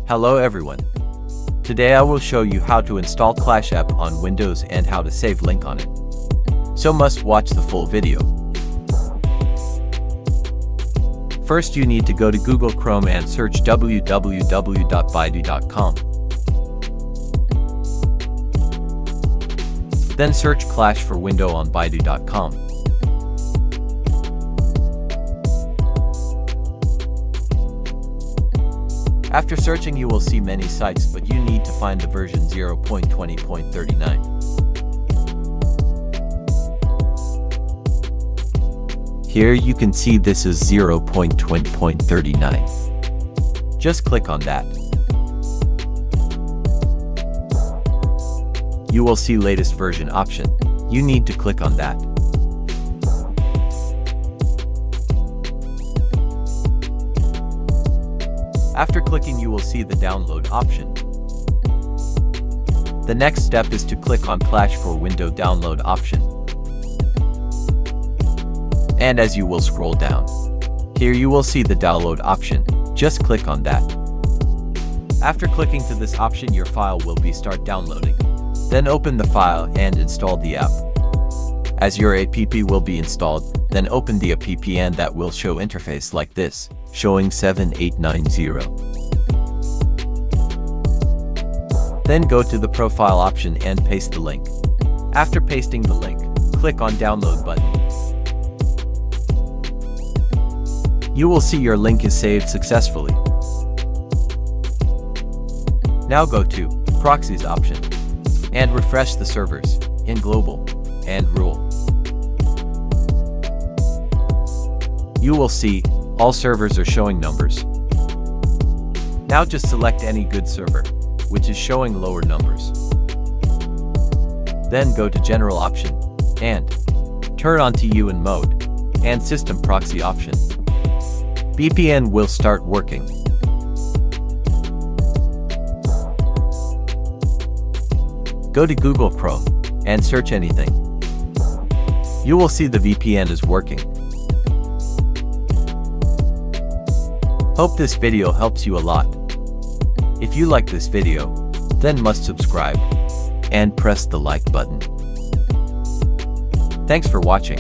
Hello everyone. Today I will show you how to install Clash app on Windows and how to save link on it. So must watch the full video. First you need to go to Google Chrome and search www.baidu.com. Then search Clash for Windows on baidu.com. After searching you will see many sites, but you need to find the version 0.20.39. Here you can see this is 0.20.39. Just click on that. You will see latest version option. You need to click on that. After clicking you will see the download option. The next step is to click on Clash for Windows download option. And as you will scroll down, here you will see the download option. Just click on that. After clicking to this option your file will be start downloading. Then open the file and install the app. As your app will be installed, then open the app and that will show interface like this, showing 7890. Then go to the profile option and paste the link. After pasting the link, click on download button. You will see your link is saved successfully. Now go to proxies option and refresh the servers in global and rule. You will see all servers are showing numbers. Now just select any good server, which is showing lower numbers. Then go to general option and turn on TUN mode and system proxy option. VPN will start working. Go to Google Chrome and search anything. You will see the VPN is working. Hope this video helps you a lot. If you like this video, then must subscribe and press the like button. Thanks for watching.